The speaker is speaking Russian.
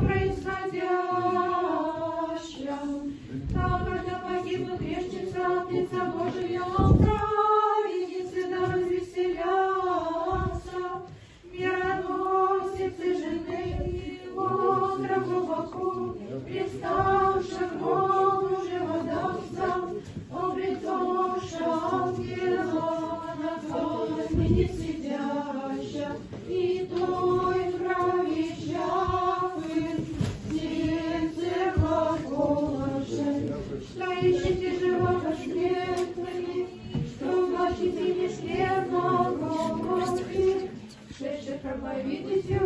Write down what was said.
происходящем. Там, когда погибнут грешница, от лица Божия праведницы да развеселятся. Мироносицы жены, остро глубоко, приставши к Богу живодавцам, облетоша ангела на камне сидяща, и той провещавы сердце глаголоши, что ищете живого смертными, что влачите неследного Господи, шедших проповедуйте